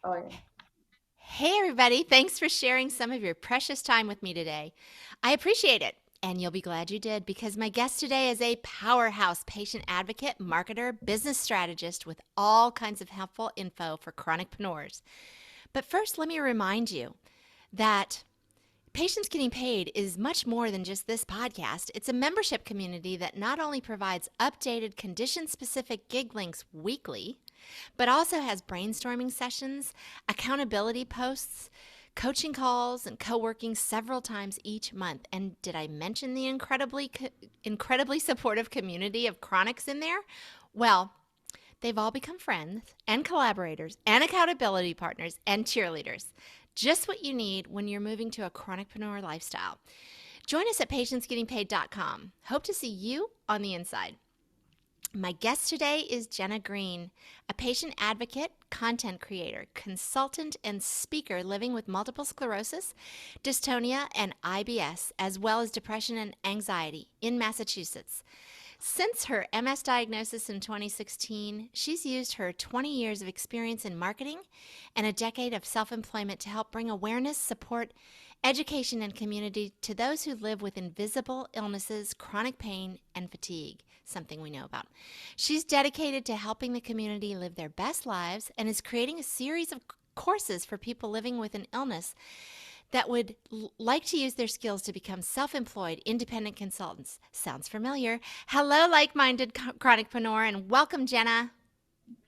Oh, yeah. Hey, everybody. Thanks for sharing some of your precious time with me today. I appreciate it. And you'll be glad you did because my guest today is a powerhouse patient advocate, marketer, business strategist with all kinds of helpful info for chronicpreneurs. But first, let me remind you that Patients Getting Paid is much more than just this podcast. It's a membership community that not only provides updated condition specific gig links weekly, but also has brainstorming sessions, accountability posts, coaching calls, and co working several times each month. And did I mention the incredibly supportive community of chronics in there? Well, they've all become friends and collaborators and accountability partners and cheerleaders. Just what you need when you're moving to a chronicpreneur lifestyle. Join us at patientsgettingpaid.com. Hope to see you on the inside. My guest today is Jenna Green, a patient advocate, content creator, consultant, and speaker living with multiple sclerosis, dystonia, and IBS, as well as depression and anxiety in Massachusetts. Since her MS diagnosis in 2016, she's used her 20 years of experience in marketing and a decade of self employment to help bring awareness, support, education, and community to those who live with invisible illnesses, chronic pain, and fatigue, something we know about. She's dedicated to helping the community live their best lives and is creating a series of courses for people living with an illness that would like to use their skills to become self employed, independent consultants. Sounds familiar? Hello, like minded chronicpreneur, and welcome, Jenna.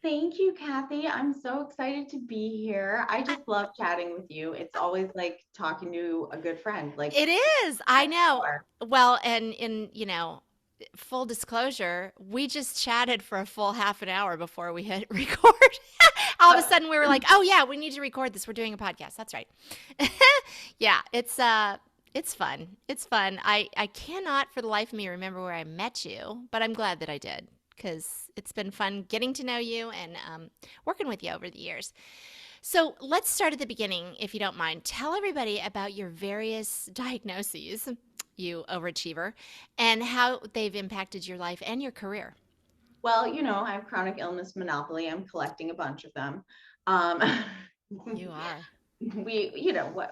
Thank you, Kathy. I'm so excited to be here. I I- just love chatting with you. It's always like talking to a good friend. Like, It is, I know. sure. Well, and full disclosure, we just chatted for a full half an hour before we hit record. All of a sudden, we were like, "Oh yeah, we need to record this. We're doing a podcast." That's right. Yeah, it's fun. It's fun. I cannot for the life of me remember where I met you, but I'm glad that I did because it's been fun getting to know you and working with you over the years. So let's start at the beginning, if you don't mind. Tell everybody about your various diagnoses, you overachiever, and how they've impacted your life and your career. Well, I have chronic illness monopoly. I'm collecting a bunch of them. Um, You are.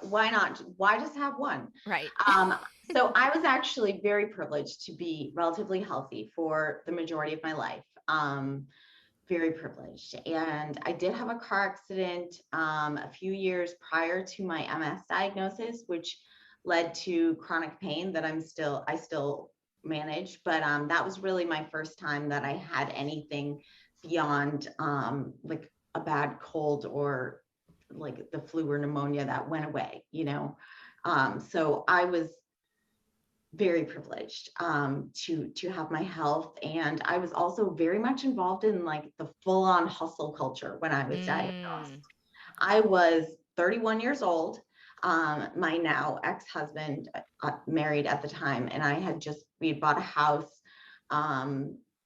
why not? Why just have one? Right. Um, so I was actually very privileged to be relatively healthy for the majority of my life. Very privileged. And I did have a car accident a few years prior to my MS diagnosis, which led to chronic pain that I still manage. But that was really my first time that I had anything beyond like a bad cold or like the flu or pneumonia that went away. So I was very privileged to have my health, and I was also very much involved in like the full on hustle culture when I was diagnosed. Mm. I was 31 years old. My now ex-husband, married at the time, and I had we had bought a house,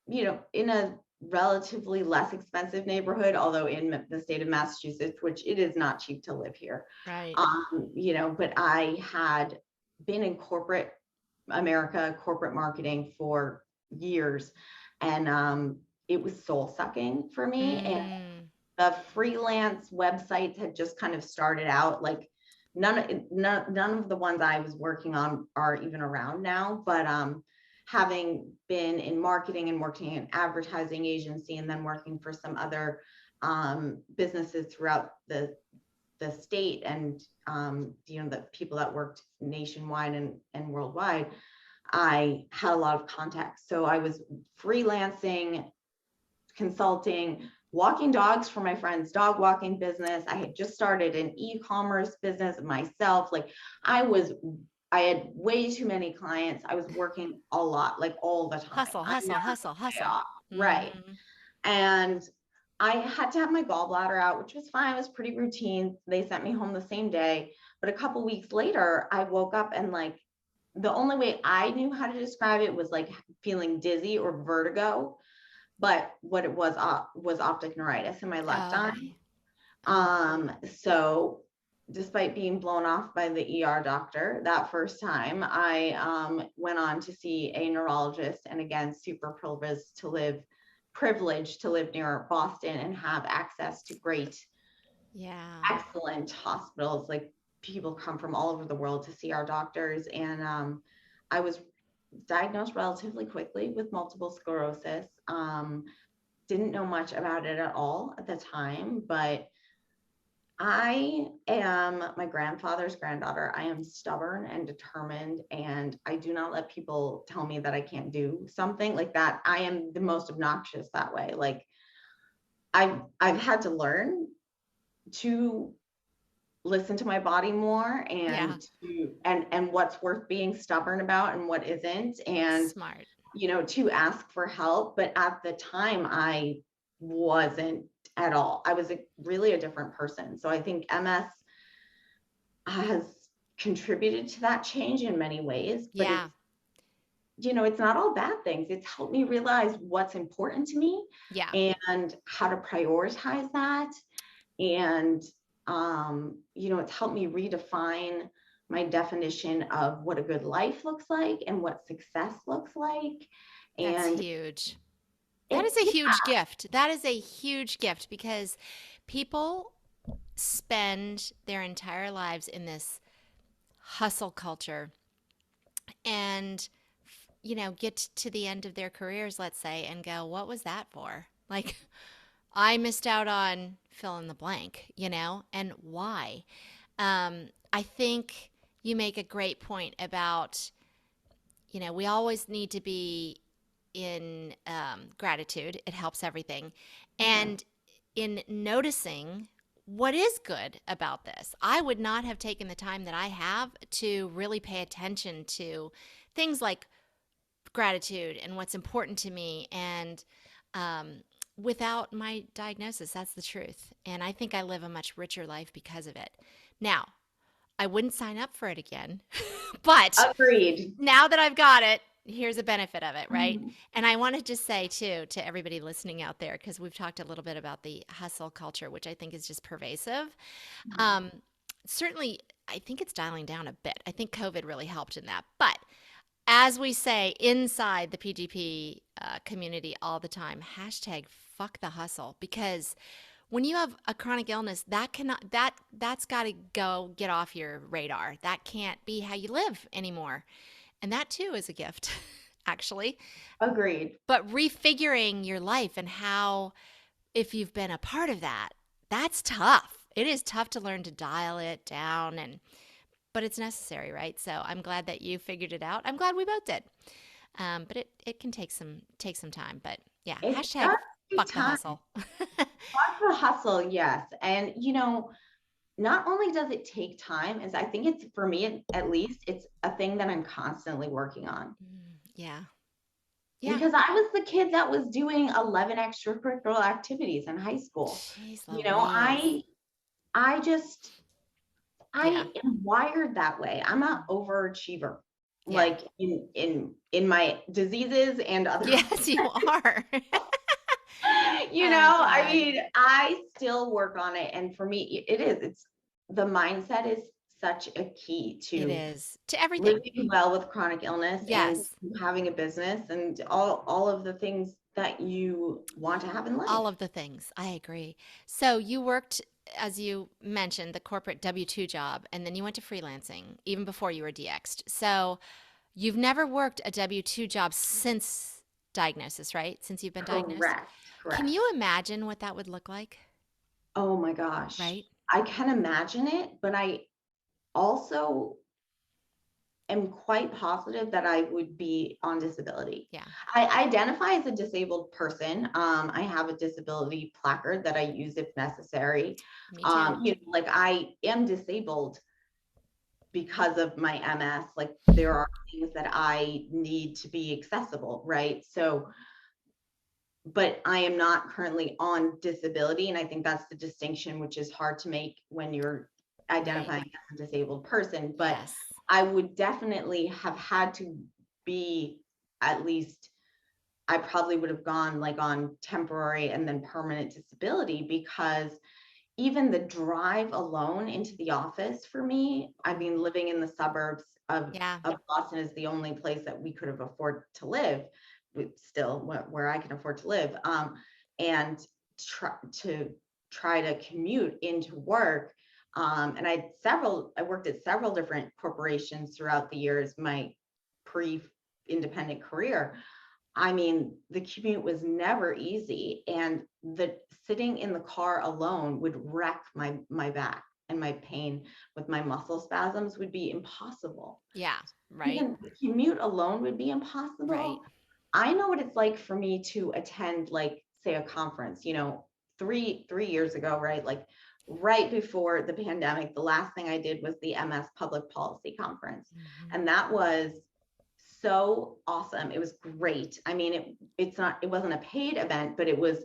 in a relatively less expensive neighborhood, although in the state of Massachusetts, which it is not cheap to live here. Right. But I had been in corporate America, corporate marketing for years. And it was soul sucking for me. And Mm. the freelance websites had just kind of started out. Like none of the ones I was working on are even around now. But having been in marketing and working in advertising agency and then working for some other businesses throughout the state, and the people that worked nationwide and worldwide, I had a lot of contacts. So I was freelancing, consulting, walking dogs for my friend's dog walking business. I had just started an e-commerce business myself. Like I had way too many clients. I was working a lot, like all the time. Hustle, I hustle, never hustle, took a day hustle. off. Right. Mm. And I had to have my gallbladder out, which was fine. It was pretty routine. They sent me home the same day. But a couple weeks later, I woke up and like the only way I knew how to describe it was like feeling dizzy or vertigo. But what it was optic neuritis in my left eye. Okay. Oh. So despite being blown off by the ER doctor that first time, I went on to see a neurologist, and again, super privileged to live near Boston and have access to great Yeah. excellent hospitals. Like people come from all over the world to see our doctors. And I was diagnosed relatively quickly with multiple sclerosis. Didn't know much about it at all at the time, but I am my grandfather's granddaughter. I am stubborn and determined, and I do not let people tell me that I can't do something like that. I am the most obnoxious that way. Like I've had to learn to listen to my body more Yeah. and and what's worth being stubborn about and what isn't, and Smart. to ask for help. But at the time I wasn't at all. I was really a different person. So I think MS has contributed to that change in many ways, but Yeah. it's not all bad things. It's helped me realize what's important to me Yeah. and how to prioritize that. And it's helped me redefine my definition of what a good life looks like and what success looks like. That's And huge. That it is a yeah, huge gift. That is a huge gift because people spend their entire lives in this hustle culture and get to the end of their careers, let's say, and go, what was that for? Like, I missed out on fill in the blank, and why? I think you make a great point about, we always need to be in gratitude. It helps everything. yeah, And in noticing what is good about this. I would not have taken the time that I have to really pay attention to things like gratitude and what's important to me. And um, without my diagnosis, that's the truth. And I think I live a much richer life because of it. Now, I wouldn't sign up for it again, but agreed. now that I've got it, here's a benefit of it, right? Mhm. And I want to just say, too, to everybody listening out there, because we've talked a little bit about the hustle culture, which I think is just pervasive. Um, Certainly, I think it's dialing down a bit. I think COVID really helped in that. But as we say inside the PGP community all the time, hashtag fuck the hustle, because when you have a chronic illness, that's got to go get off your radar. That can't be how you live anymore. And that too is a gift, actually. Agreed. But refiguring your life and how, if you've been a part of that, that's tough. It is tough to learn to dial it down, but it's necessary, right? So I'm glad that you figured it out. I'm glad we both did. But it can take some time. But yeah, It hashtag does take fuck the time. hustle. Fuck the hustle, yes. And not only does it take time, is I think it's, for me at least, it's a thing that I'm constantly working on. Yeah. Yeah. Because I was the kid that was doing 11 extracurricular activities in high school. Jeez You know, Louise. I I just Yeah. I am wired that way. I'm an overachiever, Yeah. like in my diseases and other. Yes, you are. Oh I God. mean, I still work on it, and for me, it's the mindset is such a key It to is to everything. living well with chronic illness and Yes. having a business and all of the things that you want to have in All life. of the things. I agree. So you worked, as you mentioned, the corporate W-2 job, and then you went to freelancing even before you were DX'd. So you've never worked a W-2 job since diagnosis, right? Since you've been diagnosed. Correct, Can correct. you imagine what that would look like? Oh my gosh. Right? I can imagine it, but I also am quite positive that I would be on disability. Yeah. I identify as a disabled person. I have a disability placard that I use if necessary. Me too. Like I am disabled because of my MS. Like there are things that I need to be accessible, right? So, but I am not currently on disability. And I think that's the distinction, which is hard to make when you're Right. identifying as a disabled person. But Yes. I would definitely have had to be, at least I probably would have gone like on temporary and then permanent disability, because even the drive alone into the office for me, I mean, living in the suburbs Yeah. of Boston is the only place that we could have afforded to live, still where I can afford to live. And try to try to commute into work. And I worked at several different corporations throughout the years, my pre-independent career. I mean, the commute was never easy, and the sitting in the car alone would wreck my back, and my pain with my muscle spasms would be impossible. Yeah. Right. Even the commute alone would be Right. impossible. I know what it's like for me to attend, like, say, a conference, 3 years ago, right? Like right before the pandemic, the last thing I did was the MS Public Policy Conference. Mhm. And that was so awesome. It was great. I mean, it wasn't a paid event, but it was,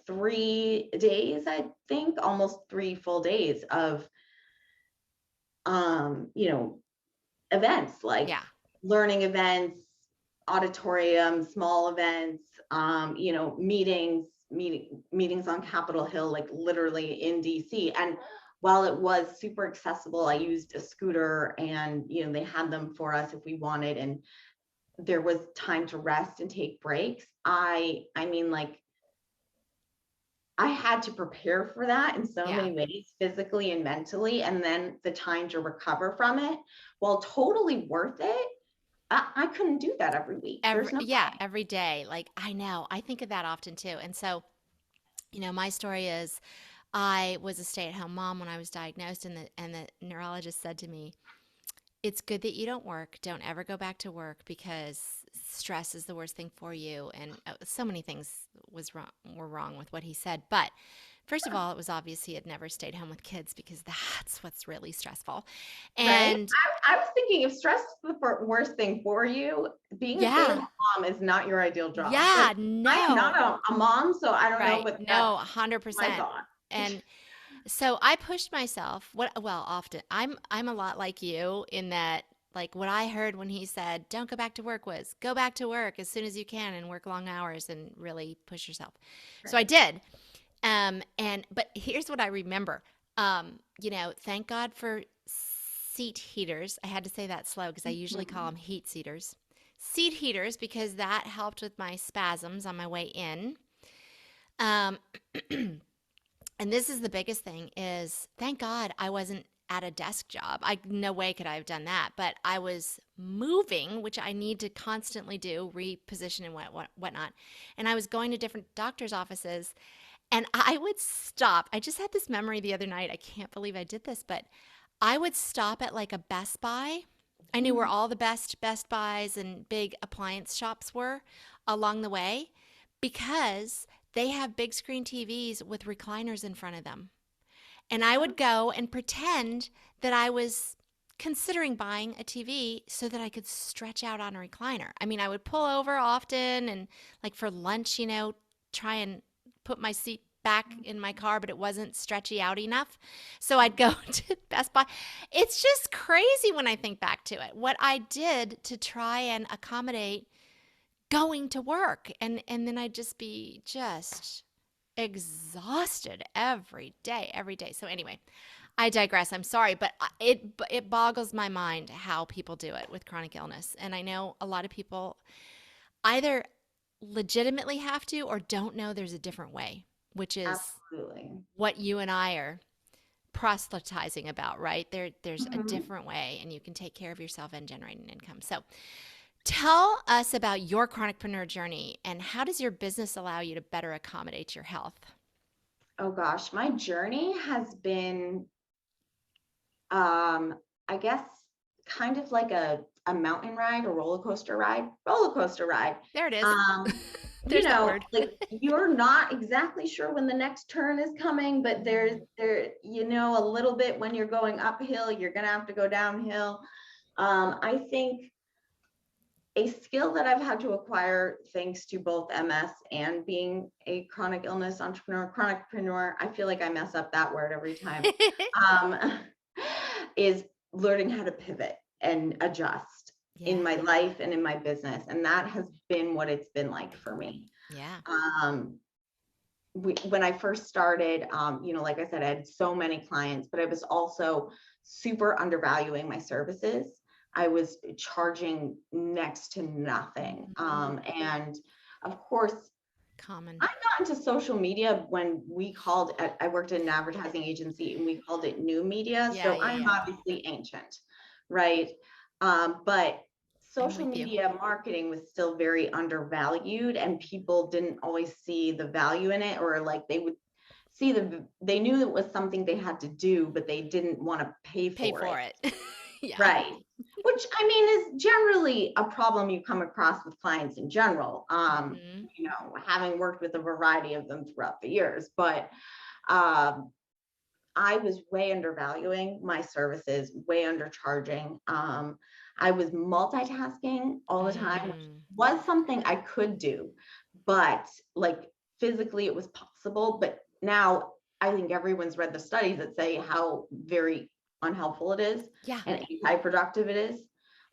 3 days, I think, almost 3 full days of, um, you know, events like Yeah. learning events, auditorium, small events, meetings on Capitol Hill, like literally in DC. And while it was super accessible, I used a scooter, and they had them for us if we wanted, and there was time to rest and take breaks. I mean, like, I had to prepare for that in so Yeah. many ways, physically and mentally, and then the time to recover from it, while totally worth it. I couldn't do that every week. There's no way. Every day. Like, I know. I think of that often too. And so, my story is I was a stay-at-home mom when I was diagnosed, and the neurologist said to me, "It's good that you don't work. Don't ever go back to work because stress is the worst thing for you." And so many things were wrong with what he said. But first of all, it was obvious he had never stayed home with kids, because that's what's really stressful. Right? And I was thinking, if stress is the worst thing for you, being a yeah, stay-at-home mom is not your ideal job. Like, yeah, I am not no, a mom, so I don't know, right, but no, that's my 100%. thought. And so I pushed myself. Often I'm a lot like you in that, like, what I heard when he said, "Don't go back to work," was go back to work as soon as you can and work long hours and really push yourself. So I Right. did. But here's what I remember. Thank God for seat heaters. I had to say that slow because I usually call them heat seaters. Seat heaters, because that helped with my spasms on my way in. Um, and this is the biggest thing, is thank God I wasn't at a desk job. No way could I have done that, but I was moving, which I need to constantly do, reposition and whatnot. And I was going to different doctors' offices, and I would stop. I just had this memory the other night. I can't believe I did this, but I would stop at like a Best Buy. I knew where Mhm. all the Best Buys and big appliance shops were along the way, because they have big screen TVs with recliners in front of them. And I would go and pretend that I was considering buying a TV so that I could stretch out on a recliner. I mean, I would pull over often and, like, for lunch, try and put my seat back in my car, but it wasn't stretchy out enough. So I'd go to Best Buy. It's just crazy when I think back to it, what I did to try and accommodate going to work. And then I'd just be just exhausted every day. So anyway, I digress. I'm sorry, but it boggles my mind how people do it with chronic illness. And I know a lot of people either legitimately have to or don't know there's a different way, which is Absolutely. what you and I are proselytizing about, right? There's a Mhm. different way, and you can take care of yourself and generate an income. So tell us about your chronicpreneur journey, and how does your business allow you to better accommodate your health? Oh gosh, my journey has been, um, I guess, kind of like a mountain ride, a roller coaster ride. There it is. Um, There's that word. like, you're not exactly sure when the next turn is coming, but Mm. a little bit when you're going uphill, you're gonna have to go downhill. I think a skill that I've had to acquire, thanks to both MS and being a chronic illness chronicpreneur, I feel like I mess up that word every time, um, is learning how to pivot and adjust in my Yeah. life and in my business. And that has been what it's been like for me. Yeah. Um, when I first started, like I said, I had so many clients, but I was also super undervaluing my services. I was charging next to nothing. Mhm. And of course, common. I got into social media when I worked in an advertising agency and we called it new media. Yeah, So yeah, I'm yeah. obviously ancient, right? But I'm social with you. media marketing was still very undervalued and people didn't always see the value in it, or like they would they knew it was something they had to do, but they didn't want to pay Pay for it. for it. Yeah. Right. Which I mean is generally a problem you come across with clients in general. Hmm. Having worked with a variety of them throughout the years, but um, I was way undervaluing my services, way undercharging. I was multitasking all the time, which Mm. was something I could do, but like physically it was possible. But now I think everyone's read the studies that say how very unhelpful it is Yeah. and anti-productive it is.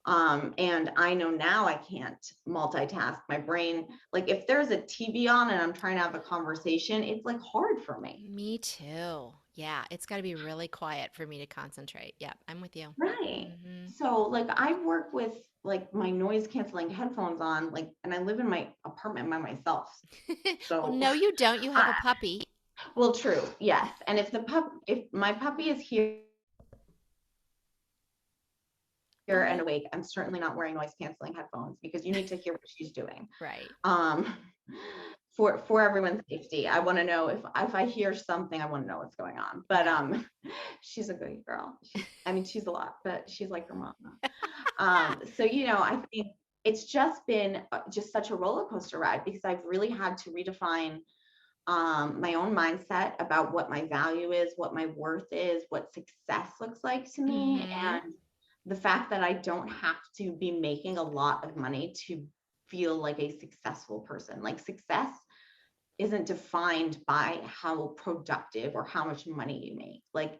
And I know now I can't multitask. My brain, like if there's a TV on and I'm trying to have a conversation, it's like hard for me. Me too. Yeah, it's got to be really quiet for me to concentrate. Yep, I'm with you. Right. Hmm. So like I work with like my noise canceling headphones on, like, and I live in my apartment by myself. Well, So no, you don't. You have a I, puppy. well, true. Yes. And if my puppy is here Oh, and yeah. awake, I'm certainly not wearing noise canceling headphones because you need to hear what she's doing. Right. Um, for everyone's safety. I want to know if I hear something, I want to know what's going on. But Yeah. she's a good girl. She's a lot, but she's like her mama. So I think it's just been just such a roller coaster ride because I've really had to redefine my own mindset about what my value is, what my worth is, what success looks like to me, Hmm. and the fact that I don't have to be making a lot of money to feel like a successful person. Like success isn't defined by how productive or how much money you make. Like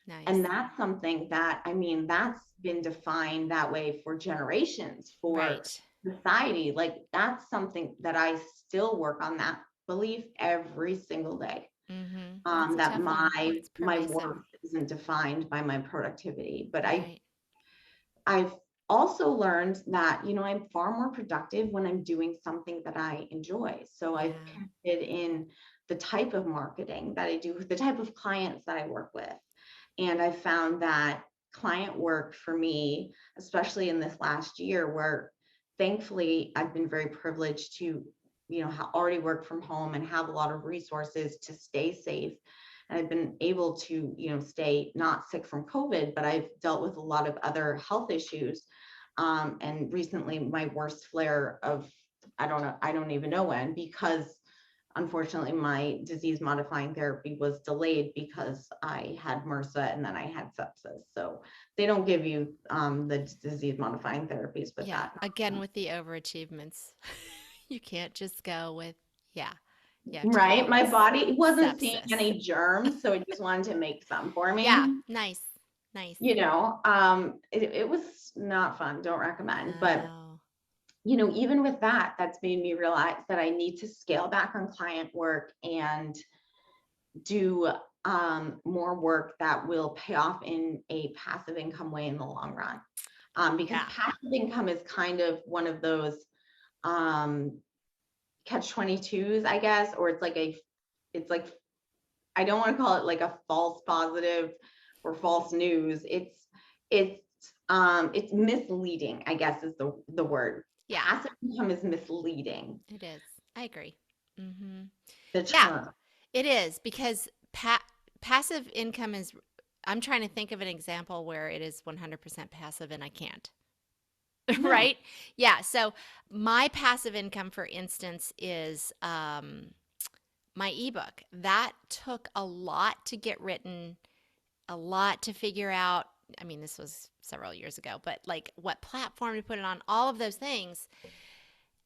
Nice. that's something that, I mean, that's been defined that way for generations, for Right. society. Like that's something that I still work on that belief every single day. Hmm. That's a That tough one. It's my pervasive. worth isn't defined by my productivity. But Right. I've also learned that, I'm far more productive when I'm doing something that I enjoy. So I've Yeah. pivoted in the type of marketing that I do, the type of clients that I work with. And I found that client work for me, especially in this last year, where thankfully I've been very privileged to, already work from home and have a lot of resources to stay safe. And I've been able to, stay not sick from COVID, but I've dealt with a lot of other health issues. And recently, my worst flare of, I don't even know when, because unfortunately, my disease modifying therapy was delayed because I had MRSA and then I had sepsis. So they don't give you the disease modifying therapies with Yeah. that. Again, with the overachievements, you can't just go with, yeah, you have to Right. go with My body wasn't seeing sepsis. any germs, so it just wanted to make some for Yeah. me. Nice. Nice. It was not fun. Don't recommend. But No. even with that, that's made me realize that I need to scale back on client work and do more work that will pay off in a passive income way in the long run. Because Yeah. passive income is kind of one of those um, catch 22s, I guess, or it's like, I don't want to call it like a false positive or false news. It's misleading, I guess is the word. Yeah. Passive income is misleading, It is. I agree. Hmm. the Yeah, term. it is because passive income is, I'm trying to think of an example where it is 100% passive and I can't. Right. Right? Yeah. So my passive income, for instance, is my ebook. That took a lot to get written, a lot to figure out. I mean, this was several years ago, but like what platform to put it on, all of those things.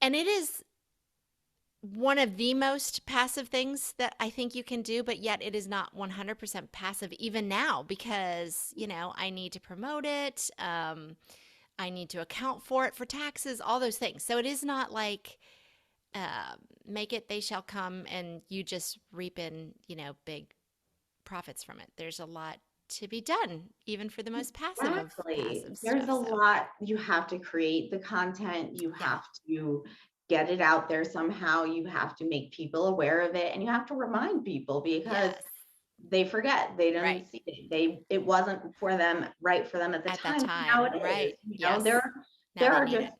And it is one of the most passive things that I think you can do, but yet it is not 100% passive even now because, I need to promote it. I need to account for it for taxes, all those things. So it is not like make it, they shall come, and you just reap in, big profits from it. There's a lot to be done, even for the most passive of Exactly. passive There's stuff. a So, lot. You have to create the content. You yeah. have to get it out there somehow. You have to make people aware of it, and you have to remind people because Yes. they forget, they Right. didn't see it. It wasn't for them, right for them at the At that time. Now time. it is, Right. you know, Yes. Now there they are need just it.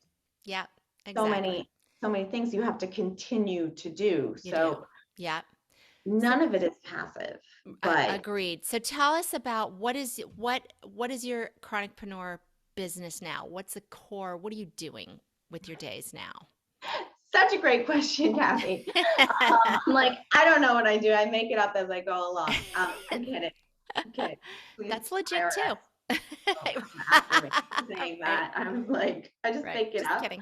Yeah, so exactly. many, so many things you have to continue to do. You do. So Yeah. So none of it is passive, but agreed. So tell us about what is your chronicpreneur business now? What's the core? What are you doing with your days now? such a great question, Kathy. I'm like, I don't know what I do. I make it up as I go along. I'm kidding. I'm kidding. Please, That's legit IRS, too. don't come after me saying Right. that. I was like, I just Right. make it Just up. kidding.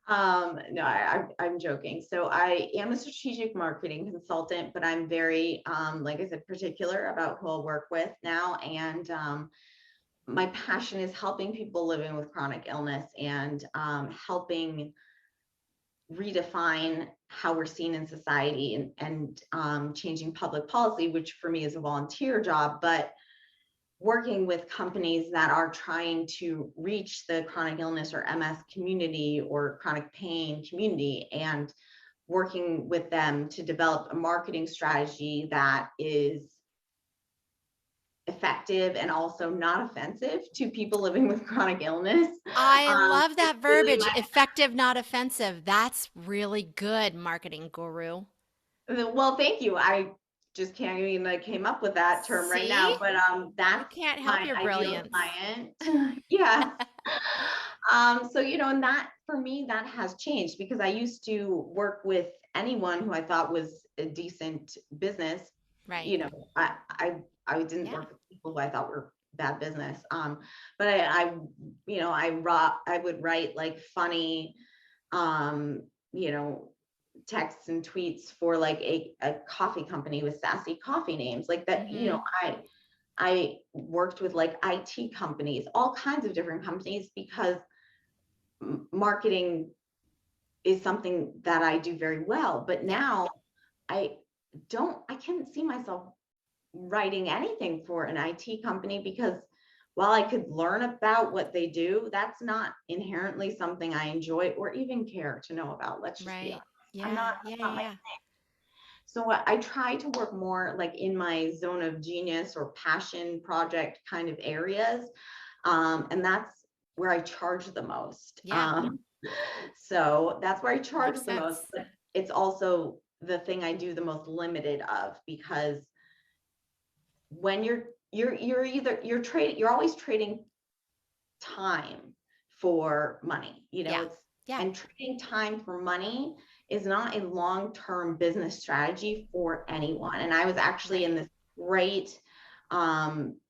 No, I'm joking. So I am a strategic marketing consultant, but I'm very, like I said, particular about who I'll work with now. And my passion is helping people living with chronic illness and helping redefine how we're seen in society and changing public policy, which for me is a volunteer job, but working with companies that are trying to reach the chronic illness or MS community or chronic pain community and working with them to develop a marketing strategy that is effective and also not offensive to people living with chronic illness. I love It's that really verbiage, effective, not offensive. That's really good, marketing guru. well, thank you. I just can't even came up with that term right See? now, but You that's can't help my your ideal brilliance. client. Yes. So and that for me, that has changed because I used to work with anyone who I thought was a decent business. Right. You know, I didn't Yeah. work with people who I thought were bad business. But I would write like funny, um, you know, texts and tweets for like a coffee company with sassy coffee names like that. Mm-hmm. I worked with like IT companies, all kinds of different companies because marketing is something that I do very well. But Yeah. now I I can't see myself writing anything for an IT company because while I could learn about what they do, that's not inherently something I enjoy or even care to know about. Let's just be Right. honest. Yeah. Yeah. That's Yeah. not my. Yeah. So I try to work more like in my zone of genius or passion project kind of areas. And that's where I charge the most. Yeah. So that's where I charge Makes the most, sense. but it's also the thing I do the most limited of because when you're always trading time for money. Yeah. It's Yeah. and trading time for money is not a long-term business strategy for anyone. And I was actually Right. in this great um,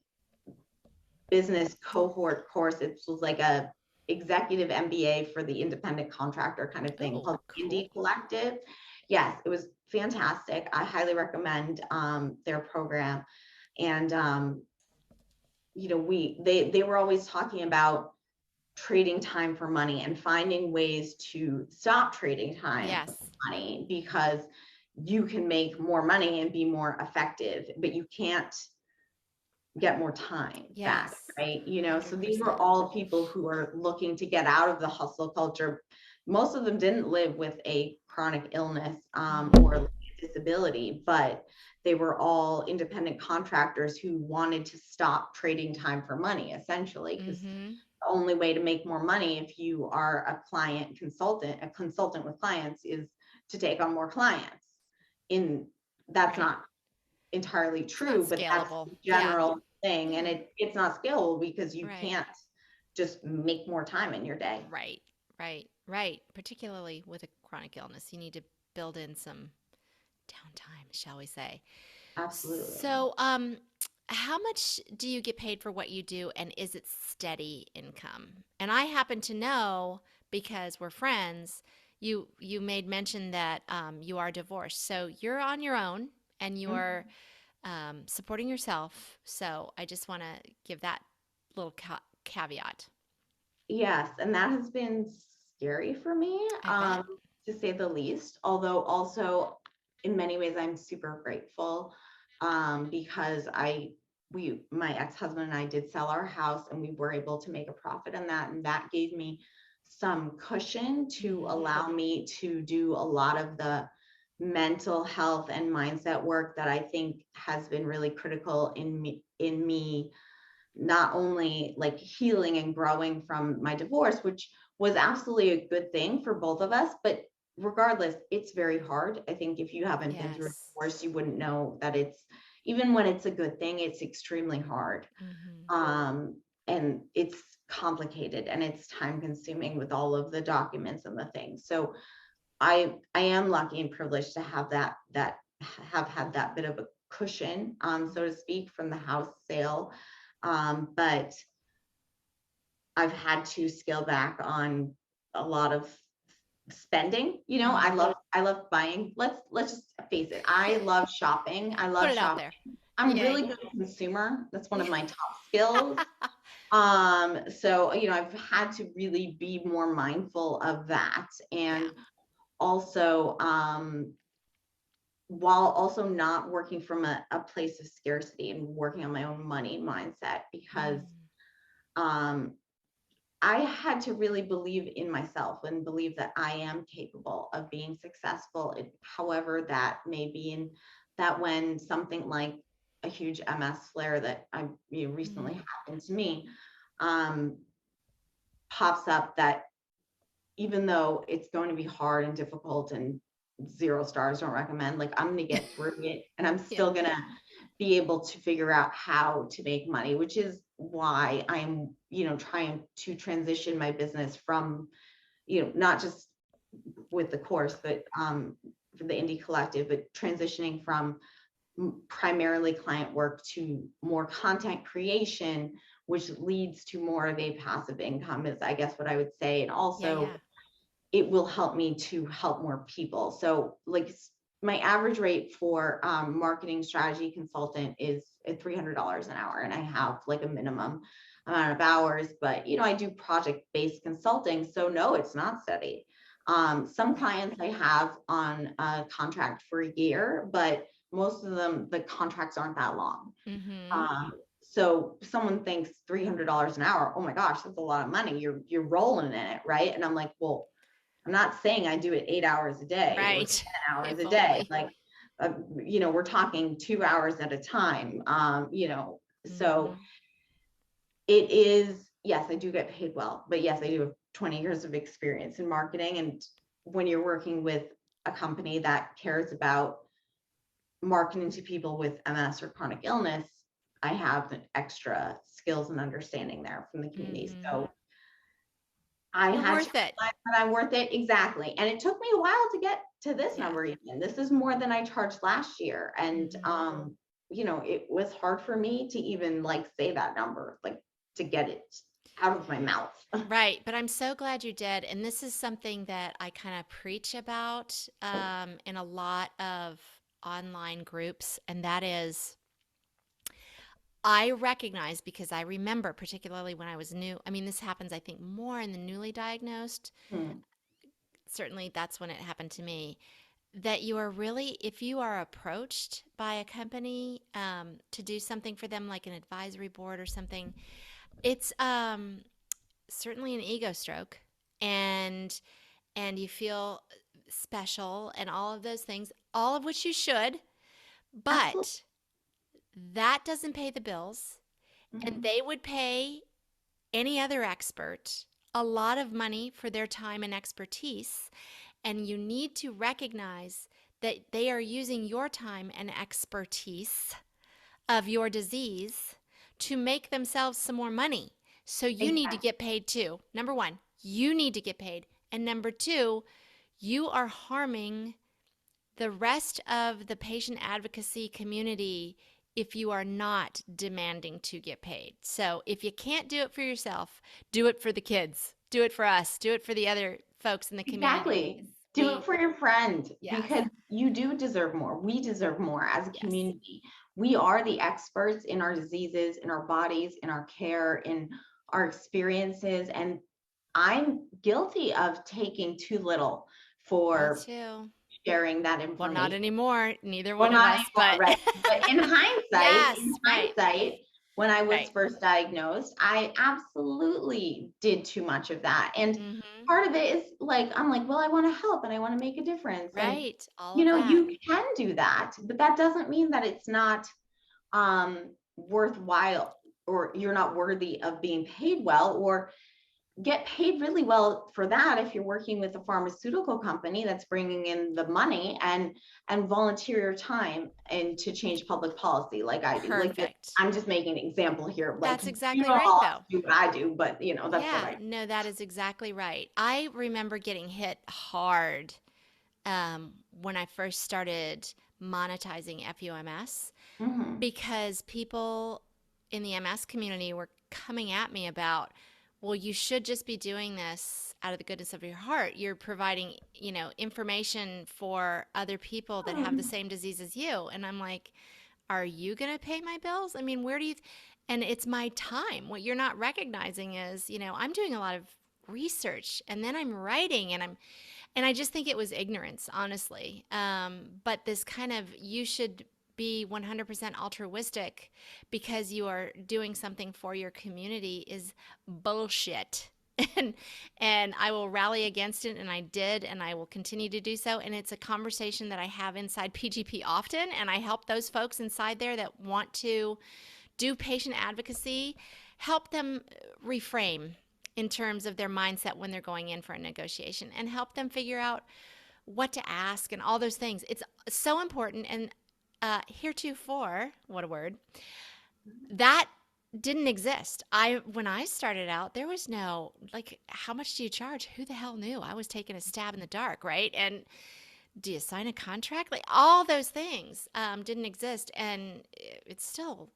business cohort course. It was like a executive MBA for the independent contractor kind of thing Oh, called cool. Indie Collective. Yes, it was fantastic. I highly recommend their program. And they were always talking about trading time for money and finding ways to stop trading time for Yes. money because you can make more money and be more effective, but you can't get more time back, Yes. right? So these were 100%. all people who are looking to get out of the hustle culture. Most of them didn't live with a chronic illness or Mm-hmm. a disability, but they were all independent contractors who wanted to stop trading time for money, essentially, because Mm-hmm. the only way to make more money if you are a consultant with clients is to take on more clients. In That's Right. not entirely It's not true, but that's scalable. the Yeah. general thing. And Yeah. it's not scalable because you Right. can't just make more time in your day. Right. Right. Right. Particularly with a chronic illness, you need to build in some downtime, shall we say. Absolutely. So, how much do you get paid for what you do, and is it steady income? And I happen to know because we're friends. You made mention that you are divorced, so you're on your own and you're Mhm. supporting yourself. So I just want to give that little caveat. Yes, and that has been scary for me, I bet. to say the least. Although also in many ways I'm super grateful because my ex-husband and I did sell our house and we were able to make a profit on that, and that gave me some cushion to allow me to do a lot of the mental health and mindset work that I think has been really critical in me not only like healing and growing from my divorce, which was absolutely a good thing for both of us, but regardless, it's very hard. I think if you haven't been through a Yes. divorce, you wouldn't know that it's, even when it's a good thing, it's extremely hard. And it's complicated and it's time consuming with all of the documents and the things. So I am lucky and privileged to have have had that bit of a cushion, so to speak, from the house sale. But I've had to scale back on a lot of spending. I love buying. Let's just face it. I love shopping. I Put love it out shopping. there. I'm Yay. really good consumer. That's one of my top skills. So, I've had to really be more mindful of that. And also, while also not working from a place of scarcity and working on my own money mindset, because I had to really believe in myself and believe that I am capable of being successful, however that may be. And that when something like a huge MS flare that recently happened to me pops up, that even though it's going to be hard and difficult and 0 stars, don't recommend, like I'm going to get through it and I'm still going to be able to figure out how to make money, which is why I'm, trying to transition my business from, not just with the course, but for the Indie Collective, but transitioning from primarily client work to more content creation, which leads to more of a passive income, is I guess what I would say. And also it will help me to help more people. So like my average rate for marketing strategy consultant is at $300 an hour. And I have like a minimum amount of hours, but I do project-based consulting. So no, it's not steady. Some clients I have on a contract for a year, but most of them, the contracts aren't that long. So someone thinks $300 an hour, oh my gosh, that's a lot of money. You're rolling in it, right? And I'm like, well, I'm not saying I do it 8 hours a day, right? Or 10 hours a day. Like, we're talking 2 hours at a time. So it is, yes, I do get paid well, but yes, I do have 20 years of experience in marketing. And when you're working with a company that cares about marketing to people with MS or chronic illness, I have extra skills and understanding there from the community. So You're worth it. I'm worth it. Exactly. And it took me a while to get to this number even. This is more than I charged last year. And, it was hard for me to even like say that number, like to get it out of my mouth. Right. But I'm so glad you did. And this is something that I kind of preach about in a lot of online groups. And that is, I recognize, because I remember, particularly when I was new, I mean, this happens, I think, more in the newly diagnosed. Certainly, that's when it happened to me. That you are really, if you are approached by a company to do something for them, like an advisory board or something, it's certainly an ego stroke, and you feel special and all of those things, all of which you should, but Absolutely. that doesn't pay the bills. And they would pay any other expert a lot of money for their time and expertise. And you need to recognize that they are using your time and expertise of your disease to make themselves some more money. So you need to get paid too. Number one, you need to get paid. And number two, you are harming the rest of the patient advocacy community if you are not demanding to get paid. So if you can't do it for yourself, do it for the kids, do it for us, do it for the other folks in the community. Exactly. Do it for your friend, because you do deserve more. We deserve more as a community. We are the experts in our diseases, in our bodies, in our care, in our experiences. And I'm guilty of taking too little for sharing that information. Well, not anymore. Neither one of us, but right. But in hindsight, when I was Right. first diagnosed, I absolutely did too much of that. And Mm-hmm. part of it is like, I'm like, well, I want to help and I want to make a difference. And, Right. All of that. you can do that, but that doesn't mean that it's not worthwhile, or you're not worthy of being paid well, or get paid really well for that if you're working with a pharmaceutical company that's bringing in the money, and volunteer your time and to change public policy like I do. Like this, Perfect. I'm just making an example here. Like, That's you exactly don't right, all have though. to do what I do, but that's what Yeah, I do. no, that is exactly right. I remember getting hit hard when I first started monetizing FUMS Hmm. because people in the MS community were coming at me about, well, you should just be doing this out of the goodness of your heart. You're providing, information for other people that have the same disease as you. And I'm like, are you going to pay my bills? I mean, where do you, and it's my time. What you're not recognizing is, I'm doing a lot of research and then I'm writing and I just think it was ignorance, honestly. But this kind of, you should be 100% altruistic because you are doing something for your community is bullshit. And I will rally against it, and I did, and I will continue to do so. And it's a conversation that I have inside PGP often, and I help those folks inside there that want to do patient advocacy, help them reframe in terms of their mindset when they're going in for a negotiation, and help them figure out what to ask and all those things. It's so important. And heretofore, what a word, that didn't exist. When I started out, there was no like, how much do you charge? Who the hell knew? I was taking a stab in the dark, right? And do you sign a contract? Like all those things didn't exist, and it's still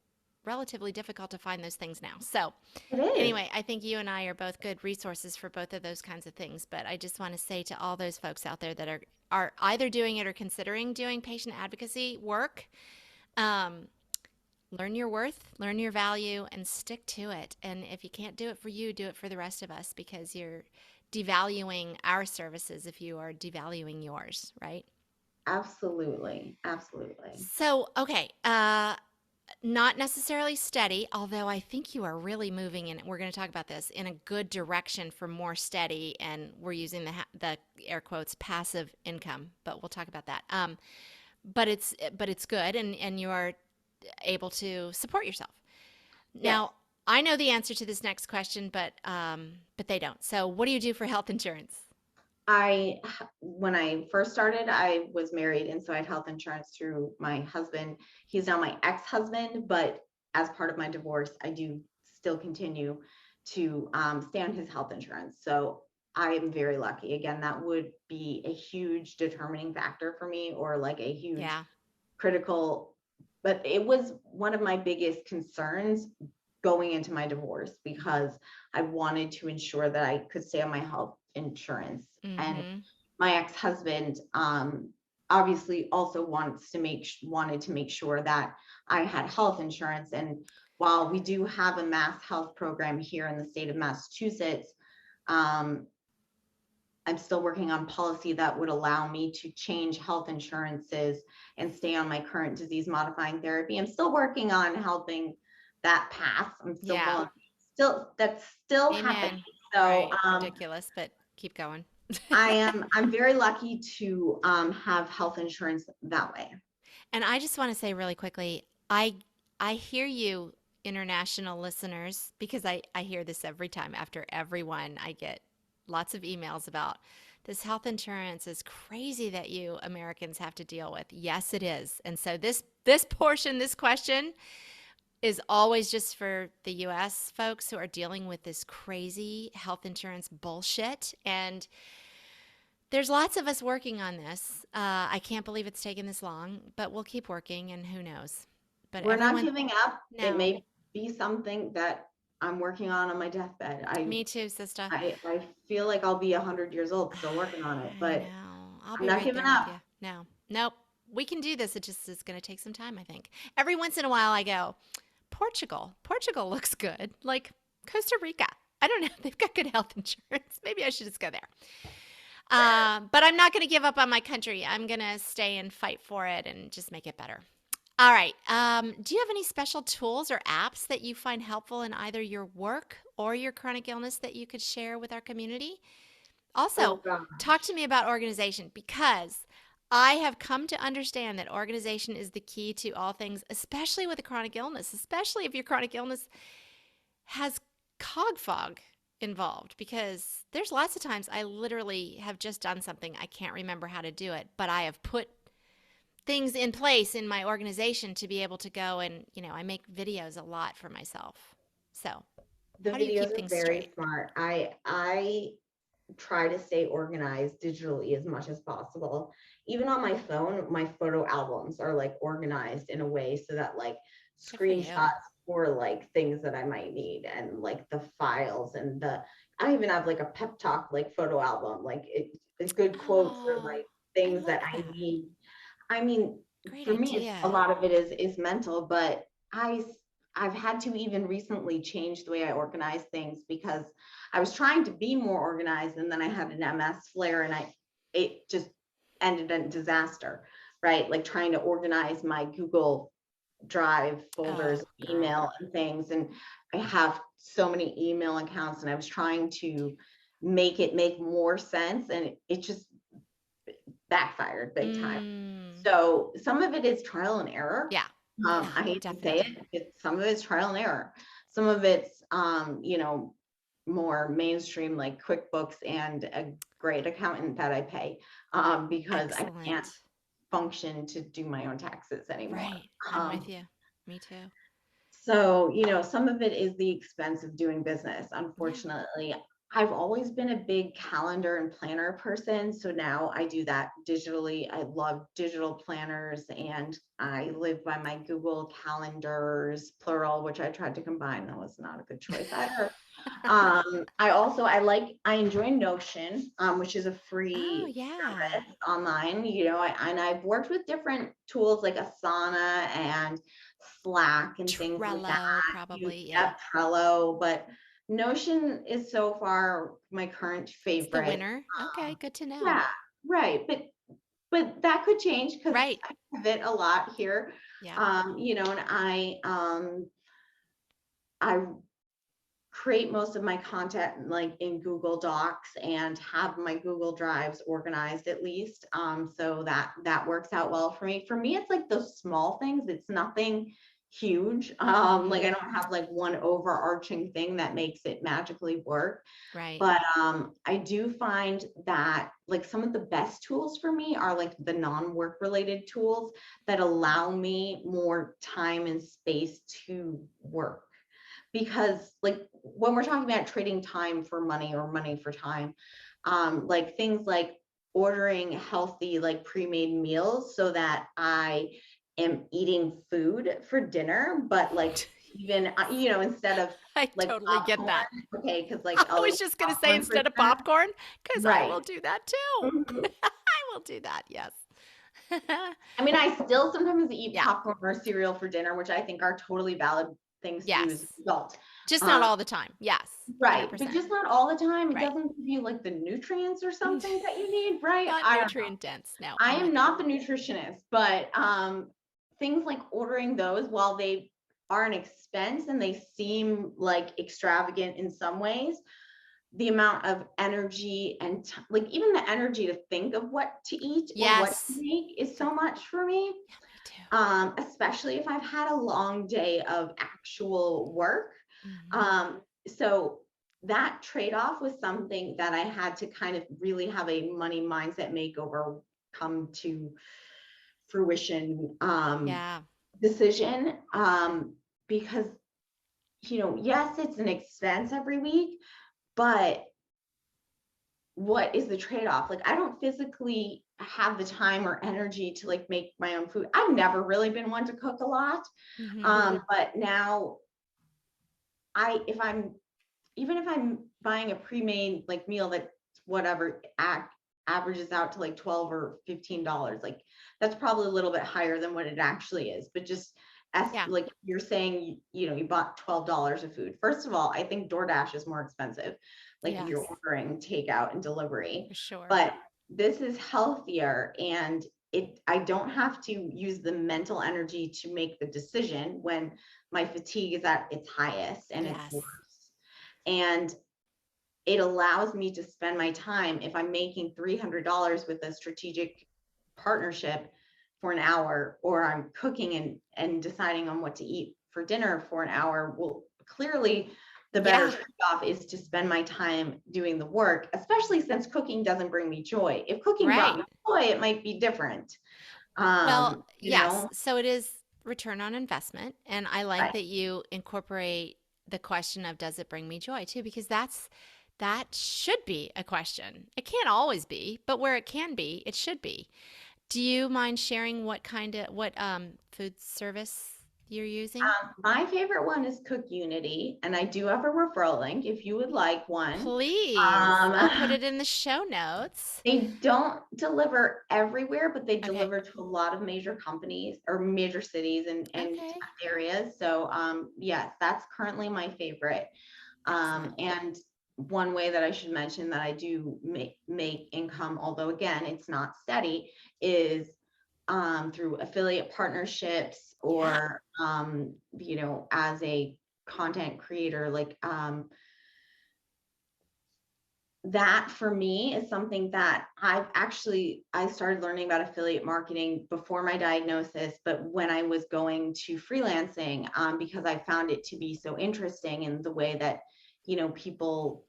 relatively difficult to find those things now. So It is. anyway, I think you and I are both good resources for both of those kinds of things. But I just want to say to all those folks out there that are either doing it or considering doing patient advocacy work, um, learn your worth, learn your value, and stick to it. And if you can't do it for you, do it for the rest of us, because you're devaluing our services if you are devaluing yours, right? Absolutely. Absolutely. So, okay, not necessarily steady, although I think you are really moving in, we're going to talk about this, in a good direction for more steady, and we're using the air quotes passive income, but we'll talk about that. But it's good, and you are able to support yourself. Yes. Now, I know the answer to this next question, but they don't. So, what do you do for health insurance? When I first started, I was married, and so I had health insurance through my husband. He's now my ex-husband, but as part of my divorce, I do still continue to stay on his health insurance. So I am very lucky. Again, that would be a huge determining factor for me, or like a huge Yeah. critical, but it was one of my biggest concerns going into my divorce, because I wanted to ensure that I could stay on my health insurance. And Mm-hmm. my ex-husband obviously also wanted to make sure that I had health insurance. And while we do have a mass health program here in the state of Massachusetts, um, I'm still working on policy that would allow me to change health insurances and stay on my current disease modifying therapy. I'm still working on helping that pass. I'm still Yeah. going, that's still happening. Amen. So Right. Ridiculous, but keep going. I'm very lucky to have health insurance that way. And I just want to say really quickly, I hear you, international listeners, because I hear this every time after every one. I get lots of emails about this health insurance is crazy that you Americans have to deal with. Yes, it is. And so this portion, this question is always just for the US folks who are dealing with this crazy health insurance bullshit. And there's lots of us working on this. I can't believe it's taken this long, but we'll keep working, and who knows. But We're not everyone, giving up. It no, may be something that I'm working on my deathbed. me too, sister. I feel like I'll be 100 years old still working on it, I but know. I'll I'm be not right giving there with up. you. No, nope. We can do this. It just is going to take some time, I think. Every once in a while, I go, Portugal. Portugal looks good. Like Costa Rica. I don't know. They've got good health insurance. Maybe I should just go there. But I'm not going to give up on my country. I'm going to stay and fight for it and just make it better. All right. Do you have any special tools or apps that you find helpful in either your work or your chronic illness that you could share with our community? Oh Also, talk to gosh. me about organization because I have come to understand that organization is the key to all things, especially with a chronic illness, especially if your chronic illness has cog fog involved. Because there's lots of times I literally have just done something, I can't remember how to do it, but I have put things in place in my organization to be able to go and, I make videos a lot for myself. So, The how do you videos keep are things very straight? smart. I try to stay organized digitally as much as possible. Even on my phone, my photo albums are like organized in a way so that like Good for you. screenshots for like things that I might need and like the files and I even have like a pep talk like photo album, like good quotes or Oh, like I things love that I that. need. I mean, Great for me, it's a idea. lot of it is mental, but I've had to even recently change the way I organize things because I was trying to be more organized and then I had an MS flare and it just ended in disaster, right? Like trying to organize my Google Drive folders, Oh, girl. email and things. And I have so many email accounts and I was trying to make it make more sense and it just backfired big time. Mm, So some of it is trial and error. yeah. Yeah, I hate to say definitely. it, some of it's trial and error. Some of it's, more mainstream like QuickBooks and a great accountant that I pay because I can't Excellent. function to do my own taxes anymore. Right. I'm with Um, you. Me too. so, some of it is the expense of doing business. Yeah. Unfortunately, I've always been a big calendar and planner person. So now I do that digitally. I love digital planners and I live by my Google calendars, plural, which I tried to combine. That was not a good choice either. I enjoy Notion, which is a Oh, free yeah. service online, and I've worked with different tools like Asana and Slack and things like that. Trello, probably. Yeah. Yep, Trello, but Notion is so far my current It's the favorite. winner. Okay, good to know. Yeah, right. But that could change because Right. I pivot a lot here. Yeah. And I create most of my content like in Google Docs and have my Google Drives organized at least. So that works out well for me. For me, it's like those small things. It's nothing huge. Like Hmm. I don't have like one overarching thing that makes it magically work. Right. But I do find that like some of the best tools for me are like the non-work related tools that allow me more time and space to work because like when we're talking about trading time for money or money for time, like things like ordering healthy like pre-made meals so that I am eating food for dinner, but like even instead of I like totally get popcorn, that. okay, because like I I'll was eat just going to say popcorn for instead of dinner, popcorn, because I will right? do that too. Mhm. I will do that. Yes. I mean, I still sometimes eat Yeah. popcorn or cereal for dinner, which I think are totally valid things to do as Yes. an adult. Just not Um, all the time. Yes. Right, but 100%. just not all the time. It Right. doesn't give you like the nutrients or something that you need, right? Not I don't know. nutrient dense. No, I I'm am with you. not the nutritionist, but things like ordering those while they are an expense and they seem like extravagant in some ways, the amount of energy and like even the energy to think of what to eat or what to Yes. make is so much for me. Yeah, me too. Especially if I've had a long day of actual work. Hmm. Um, so that trade-off was something that I had to kind of really have a money mindset makeover come to fruition Yeah. decision. Because yes, it's an expense every week, but what is the trade-off? Like I don't physically have the time or energy to like make my own food. I've never really been one to cook a lot. Hmm. But now if I'm even if I'm buying a pre-made like meal that whatever averages out to like 12 or $15, like that's probably a little bit higher than what it actually is. But just as Yeah. like you're saying, you bought $12 of food. First of all, I think DoorDash is more expensive, like if you're Yes. ordering takeout and delivery. For sure. But this is healthier and I don't have to use the mental energy to make the decision when my fatigue is at its highest and it's Yes. worse. And it allows me to spend my time, if I'm making $300 with a strategic partnership for an hour, or I'm cooking and deciding on what to eat for dinner for an hour. Well, clearly the better trade-off is to spend my time doing the work, especially since cooking doesn't bring me joy. If cooking brought me joy, it might be different. Well, You yes. know, So it is return on investment. And I like right. that you incorporate the question of does it bring me joy too? Because that should be a question. It can't always be, but where it can be, it should be. Do you mind sharing what food service you're using? My favorite one is Cook Unity, and I do have a referral link if you would like one. Please. I'll put it in the show notes. They don't deliver everywhere, but they Okay. deliver to a lot of major companies or major cities and Okay. areas. So yes, that's currently my favorite. Excellent. And one way that I should mention that I do make income, although again, it's not steady, is through affiliate partnerships Yeah. or, as a content creator, like, that for me is something that I started learning about affiliate marketing before my diagnosis, but when I was going to freelancing, because I found it to be so interesting in the way that, people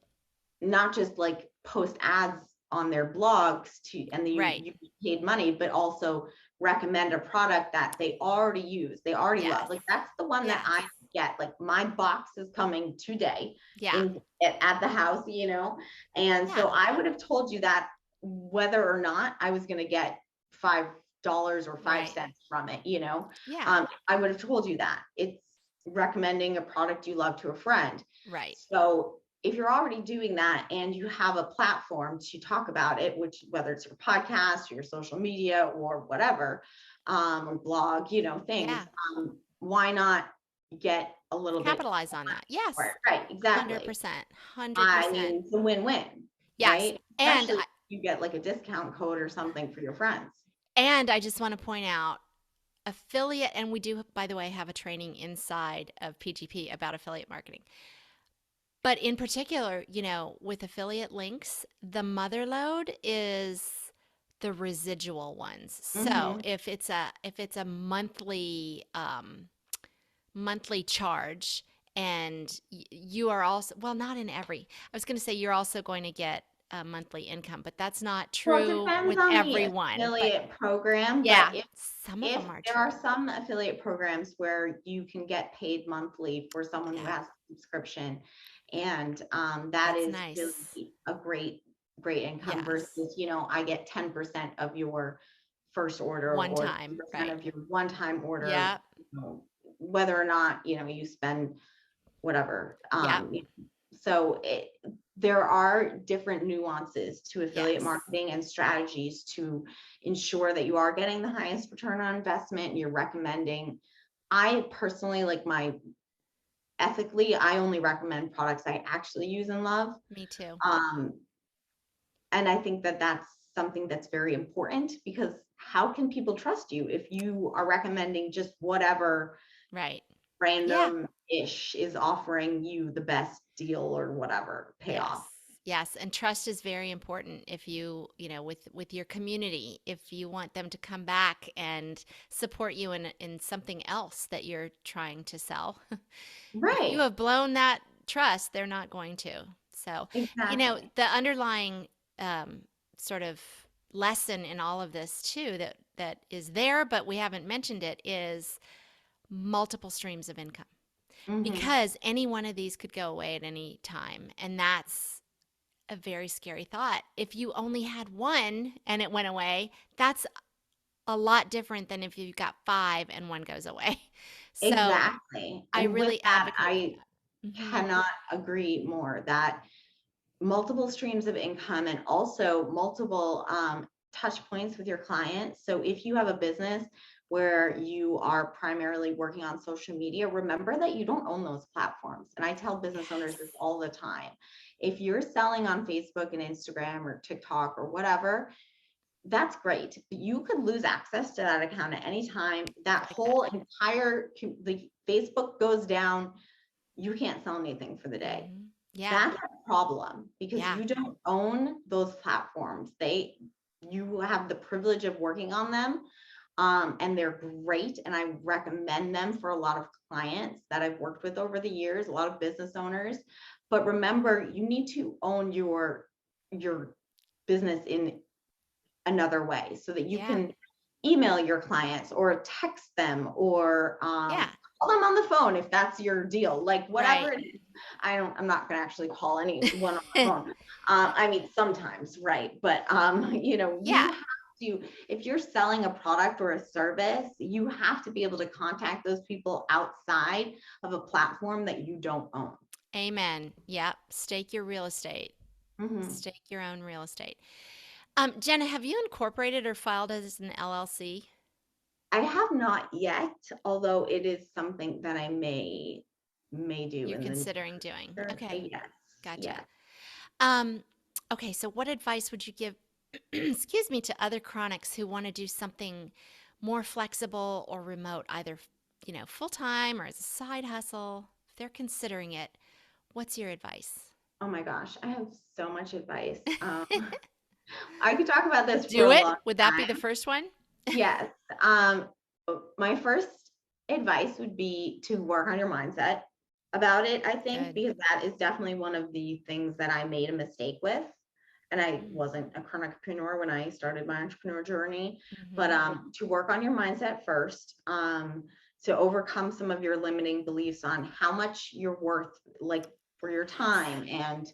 not just like post ads on their blogs and Right. you paid money, but also recommend a product that they already use, they already love. Yes. Like that's the one that Yes. I get. Like my box is coming today Yeah. at the house, and Yeah. so I would have told you that whether or not I was going to get $5 or 5 cents from it, Yeah. I would have told you that it's recommending a product you love to a friend. Right. So if you're already doing that and you have a platform to talk about it, which whether it's your podcast or your social media or whatever, or blog, things, Yeah. why not get a little bit Capitalize on that. Yes. for it? Right, exactly. 100%. I 100%. mean, it's a win-win, Yes. right? Especially if you get like a discount code or something for your friends. And I just want to point out affiliate, and we do, by the way, have a training inside of PGP about affiliate marketing. But in particular, with affiliate links, the mother load is the residual ones. So if it's a monthly charge, and you are also, well, not in every, I was going to say you're also going to get a monthly income, but that's not Well, it true depends with on the everyone. But affiliate program, but yeah, some of if them are there are true. some affiliate programs where you can get paid monthly for someone who Yeah, has a subscription, and that that's is nice. really a great income Yes. versus, I get 10% of your first order One or time, 10% right. of your one-time order, Yep. whether or not, you spend whatever. Yep. So there are different nuances to affiliate Yes. marketing and strategies to ensure that you are getting the highest return on investment and you're recommending. I personally ethically, I only recommend products I actually use and love. Me too. Um, and I think that that's something that's very important, because how can people trust you if you are recommending just whatever Right. Yeah. random-ish is offering you the best deal or whatever Yes. payoff? Yes, and trust is very important if with your community, if you want them to come back and support you in something else that you're trying to sell. If you Right. have blown that trust, they're not going to. So, Exactly. the underlying sort of lesson in all of this too that is there, but we haven't mentioned it, is multiple streams of income, Hmm. because any one of these could go away at any time, and that's a very scary thought. If you only had one and it went away, that's a lot different than if you've got five and one goes away. So Exactly. I And with really that, advocate for I that. cannot agree more that multiple streams of income and also multiple touch points with your clients. So if you have a business where you are primarily working on social media, remember that you don't own those platforms. And I tell business owners this Yes. all the time. If you're selling on Facebook and Instagram or TikTok or whatever, that's great. You could lose access to that account at any time. That whole entire, the Facebook goes down. You can't sell anything for the day. Mm-hmm. Yeah. That's a problem because Yeah. you don't own those platforms. You have the privilege of working on them. And they're great. And I recommend them for a lot of clients that I've worked with over the years, a lot of business owners. But remember, you need to own your business in another way so that you Yeah. can email your clients or text them or Yeah. call them on the phone if that's your deal, like whatever Right. it is. I'm not going to actually call anyone on the phone. I mean, sometimes, right. But, you know, you Yeah. have to, if you're selling a product or a service, you have to be able to contact those people outside of a platform that you don't own. Amen. Yep. Stake your real estate. Mhm. Stake your own real estate. Jenna, have you incorporated or filed as an LLC? I have not yet, although it is something that I may do You're in the considering doing. future. Okay. Yes, Gotcha. yes. Um, okay, so what advice would you give, excuse me, to other chronics who want to do something more flexible or remote, either, full time or as a side hustle? If they're considering it, what's your advice? Oh my gosh, I have so much advice. I could talk about this for Do a it. long Would that be the time. first one? Yes. My first advice would be to work on your mindset about it, I think, Good. because that is definitely one of the things that I made a mistake with. And I Mm. wasn't a chronicpreneur when I started my entrepreneur journey, but Mm-hmm. to work on your mindset first, to overcome some of your limiting beliefs on how much you're worth, like for your time, and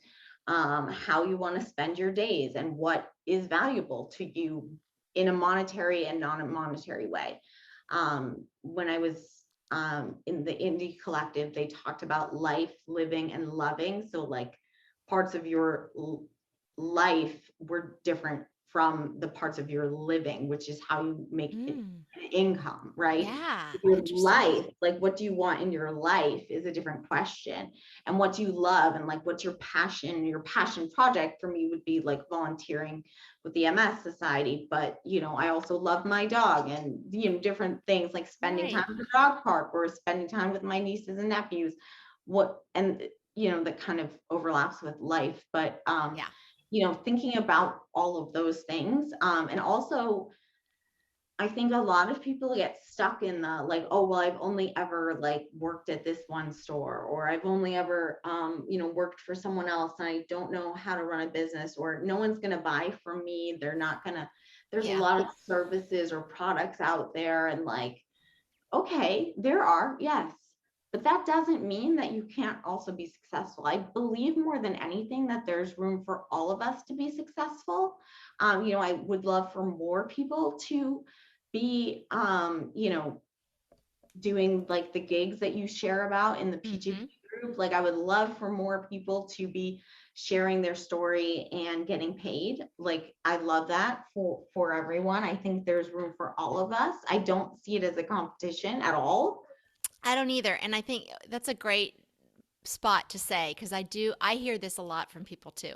how you want to spend your days and what is valuable to you in a monetary and non-monetary way. When I was in the indie collective, they talked about life, living, and loving. So like parts of your life were different from the parts of your living, which is how you make an Mm. income, right? Yeah. Your Interesting. life, like what do you want in your life is a different question. And what do you love, and like what's your passion? Your passion project for me would be like volunteering with the MS Society, but I also love my dog, and different things like spending time Right. at the dog park or spending time with my nieces and nephews. That kind of overlaps with life, but Yeah. thinking about all of those things. And also, I think a lot of people get stuck in the like, oh, well, I've only ever like worked at this one store, or I've only ever, worked for someone else, and I don't know how to run a business, or no one's going to buy from me. They're not going to, there's a Yeah. lot of services or products out there. And like, okay, there are, yes, but that doesn't mean that you can't also be successful. I believe more than anything that there's room for all of us to be successful. I would love for more people to be, doing like the gigs that you share about in the Mm-hmm. PGP group. Like I would love for more people to be sharing their story and getting paid. Like I love that for everyone. I think there's room for all of us. I don't see it as a competition at all. I don't either. And I think that's a great spot to say because I hear this a lot from people too.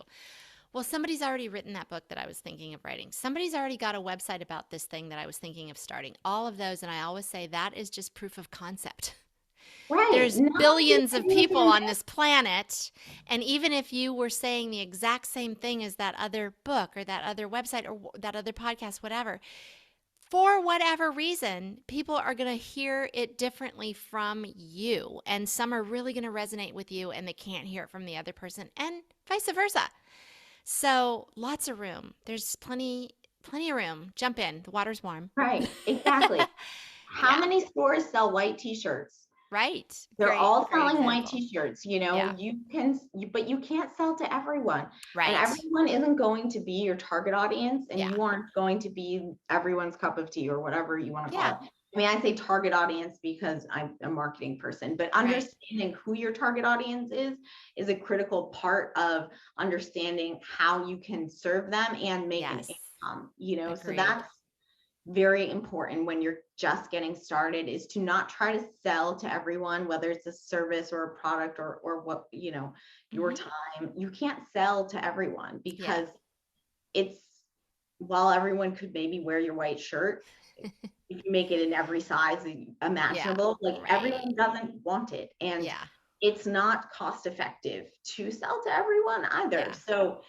Well, somebody's already written that book that I was thinking of writing. Somebody's already got a website about this thing that I was thinking of starting. All of those, and I always say that is just proof of concept. Right. There's Not billions of people even on this planet, and even if you were saying the exact same thing as that other book or that other website or that other podcast, whatever, for whatever reason, people are going to hear it differently from you. And some are really going to resonate with you and they can't hear it from the other person, and vice versa. So lots of room. There's plenty of room. Jump in. The water's warm. right. Exactly. How Yeah. many stores sell white t-shirts? Right. They're Great, all great selling white example. t-shirts. Yeah. But you can't sell to everyone. And Right. everyone isn't going to be your target audience, and Yeah. you aren't going to be everyone's cup of tea or whatever you want to call Yeah. it. I mean, I say target audience because I'm a marketing person, but Right. understanding who your target audience is a critical part of understanding how you can serve them and make an Yes. income, so Agreed. that's very important when you're just getting started, is to not try to sell to everyone, whether it's a service or a product or what, your Hmm. time. You can't sell to everyone Yeah. because it's while everyone could maybe wear your white shirt, if you make it in every size Yeah. imaginable, like Right. everyone doesn't want it. And Yeah. it's not cost effective to sell to everyone either. Yeah. So,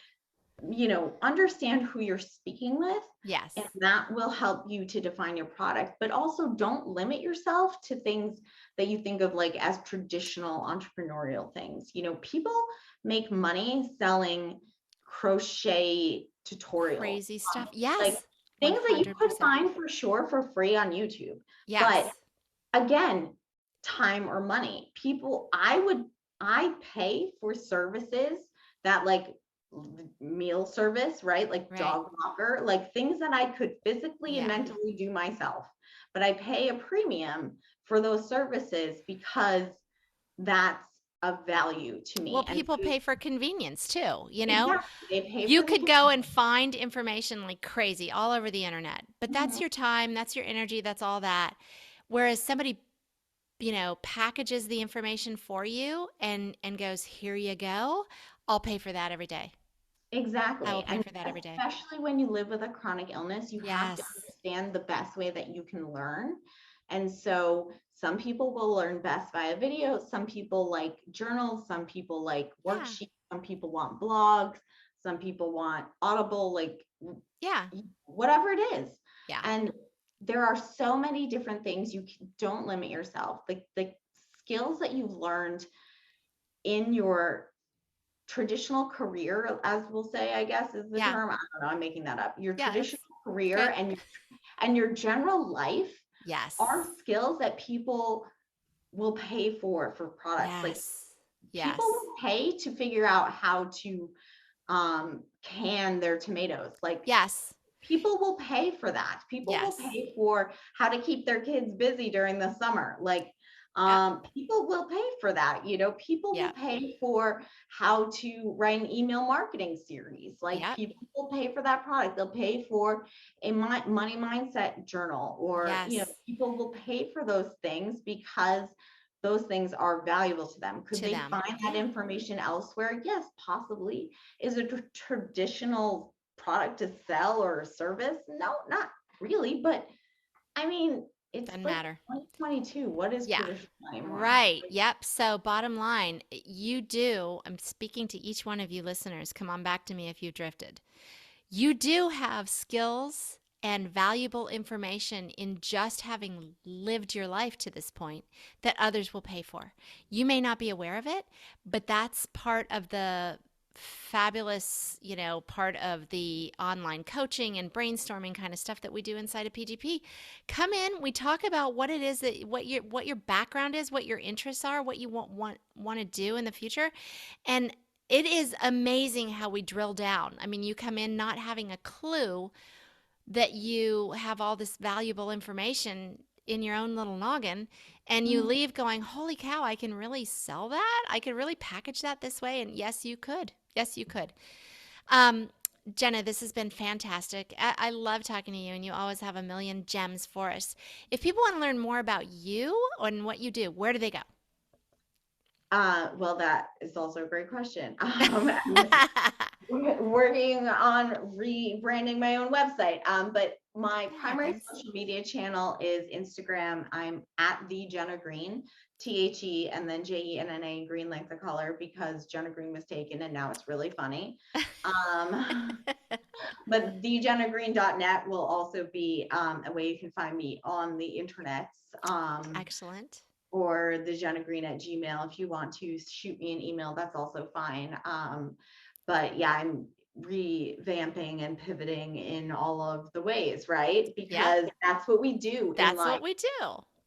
understand who you're speaking with, Yes. and that will help you to define your product. But also don't limit yourself to things that you think of like as traditional entrepreneurial things. People make money selling crochet tutorials, Crazy stuff. like Yes. things that you could 100%. find for sure for free on YouTube. But Yes. again, time or money. I pay for services that like meal service, right? Like Right. dog walker, like things that I could physically and Yeah. mentally do myself. But I pay a premium for those services because that's of value to Well, me. And people so, pay for convenience too, you know? exactly, they pay You for the could go and find information like crazy all over the internet, but that's convenience. your time, that's your energy, that's all that. Whereas somebody, packages the information for you and goes, "Here you go. I'll pay for that every day. I will Exactly. pay And for that every day." especially when you live with a chronic illness, you have to Yes. understand the best way that you can learn. And so some people will learn best via video. Some people like journals. Some people like Yeah. worksheets. Some people want blogs. Some people want Audible, like Yeah. whatever it is. Yeah. And there are so many different things. Don't limit yourself. The skills that you've learned in your traditional career, as we'll say, I guess is the Yeah. term. I don't know, I'm making that up. Your Yeah, traditional it's career good. and your general life are Yes. skills that people will pay for products. Like Yes. people Yes. will pay to figure out how to can their tomatoes. Like Yes. people will pay for that. People will Yes. pay for how to keep their kids busy during the summer. Like Yep. people will pay for that. People will Yep. pay for how to write an email marketing series. Like Yep. people will pay for that product. They'll pay for a money mindset journal, or Yes. people will pay for those things because those things are valuable to them. Could To they them. find that Yeah. information elsewhere? Yes, possibly. Is a traditional product to sell or a service? No, not really. But I mean, it's Doesn't like matter. 2022. What is Yeah. traditional anymore? Right. Yep. So, bottom line, I'm speaking to each one of you listeners. Come on back to me if you've drifted. You do have skills and valuable information in just having lived your life to this point that others will pay for. You may not be aware of it, but that's part of the fabulous, part of the online coaching and brainstorming kind of stuff that we do inside of PGP. Come in, we talk about what it is that what your background is, what your interests are, what you want to do in the future. And it is amazing how we drill down. I mean, you come in not having a clue that you have all this valuable information in your own little noggin, and you Mhm. leave going, "Holy cow, I can really sell that? I could really package that this way." And yes, you could. Yes, you could. Um, Jenna, this has been fantastic. I love talking to you, and you always have a million gems for us. If people want to learn more about you and what you do, where do they go? Well, that is also a great question. Working on rebranding my own website. But my That primary happens. social media channel is Instagram. I'm at the Jenna Green, THE, and then JENNA, green like the color, because Jenna Green was taken and now it's really funny. But thejennagreen.net will also be a way you can find me on the internet. Excellent. Or the Jenna Green at Gmail. If you want to shoot me an email, that's also fine. But yeah, I'm revamping and pivoting in all of the ways, right? Yep. Because that's what we do in That's life, what we do.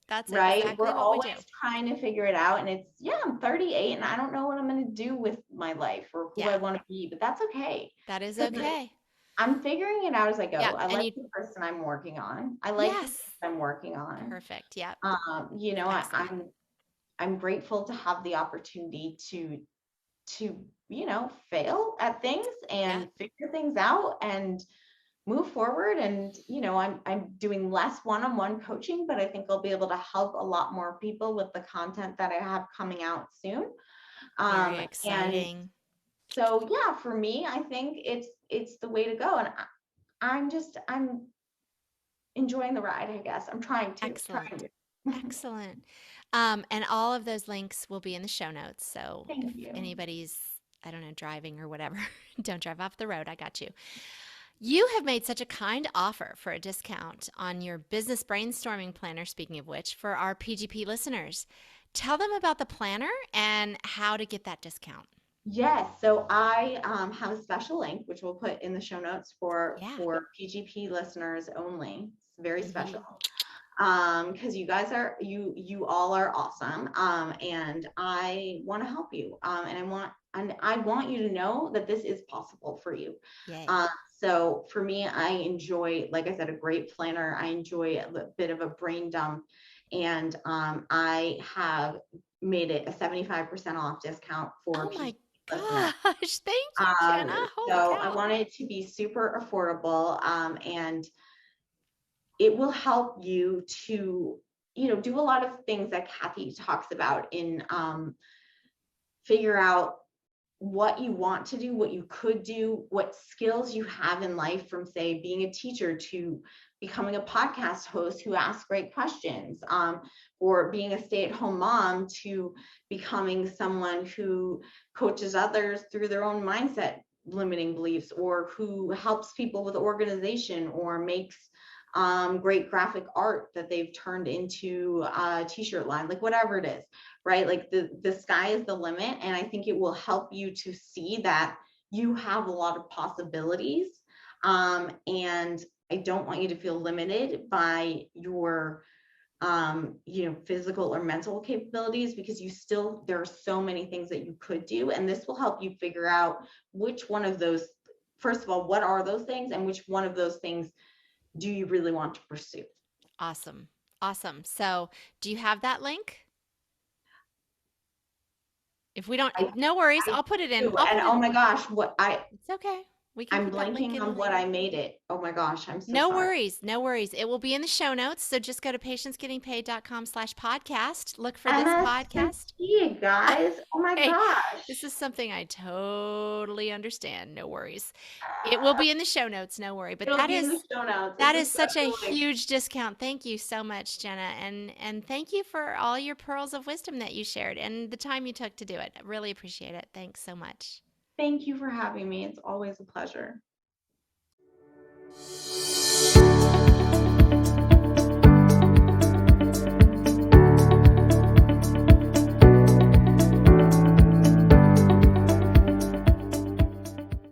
That's right? exactly We're what we always do. trying to figure it out. And I'm 38 and I don't know what I'm going to do with my life or who I Yeah, want to be, but that's okay. that is Because okay. I'm figuring it out as I Yeah, go. I and like you, the person I'm working on. I like the things yes, I'm working on. perfect. Yep, excellent. I'm grateful to have the opportunity to fail at things Yeah, and figure things out and move forward. And I'm doing less one-on-one coaching, but I think I'll be able to help a lot more people with the content that I have coming out soon. very And exciting. so yeah, for me, I think it's the way to go. And I'm enjoying the ride, I guess. I'm trying Excellent. to. Excellent. And all of those links will be in the show notes. So if Thank you. anybody's, I don't know, driving or whatever, don't drive off the road. I got you. You have made such a kind offer for a discount on your business brainstorming planner, speaking of which, for our PGP listeners. Tell them about the planner and how to get that discount. Yes, so I have a special link which we'll put in the show notes Yeah. for PGP listeners only. It's very special. Mhm. Because you all are awesome. And I want to help you. And I want you to know that this is possible for you. Yay. So for me, I enjoy, like I said, a great planner. I enjoy a bit of a brain dump. And I have made it a 75% off discount for Oh PGP my listeners. gosh. Thank you, Jenna. Holy So I cow. want it to be super affordable. And it will help you to, do a lot of things that Kathy talks about in figure out what you want to do, what you could do, what skills you have in life, from say being a teacher to becoming a podcast host who asks great questions, or being a stay-at-home mom to becoming someone who coaches others through their own mindset limiting beliefs, or who helps people with organization, or makes great graphic art that they've turned into a t-shirt line, like whatever it is, right? Like the sky is the limit. And I think it will help you to see that you have a lot of possibilities. And I don't want you to feel limited by your physical or mental capabilities, because there are so many things that you could do. And this will help you figure out which one of those, first of all, what are those things, and which one of those things do you really want to pursue? Awesome. Awesome. So, do you have that link? If we don't, I, no worries. I I'll put it in. do. I'll And put oh it. my gosh, It's okay. We can I'm put that link blanking in on what later. I made it. Oh my gosh, I'm so No sorry. worries. No worries. It will be in the show notes. So just go to patientsgettingpaid.com/podcast. Look for this podcast. MS-50, guys. Oh my Hey, this gosh. is something I totally understand. No worries. It will be in the show notes. No worry. But It'll be in the show notes. that It's a is such a special link. huge discount. Thank you so much, Jenna. And thank you for all your pearls of wisdom that you shared and the time you took to do it. I really appreciate it. Thanks so much. Thank you for having me. It's always a pleasure.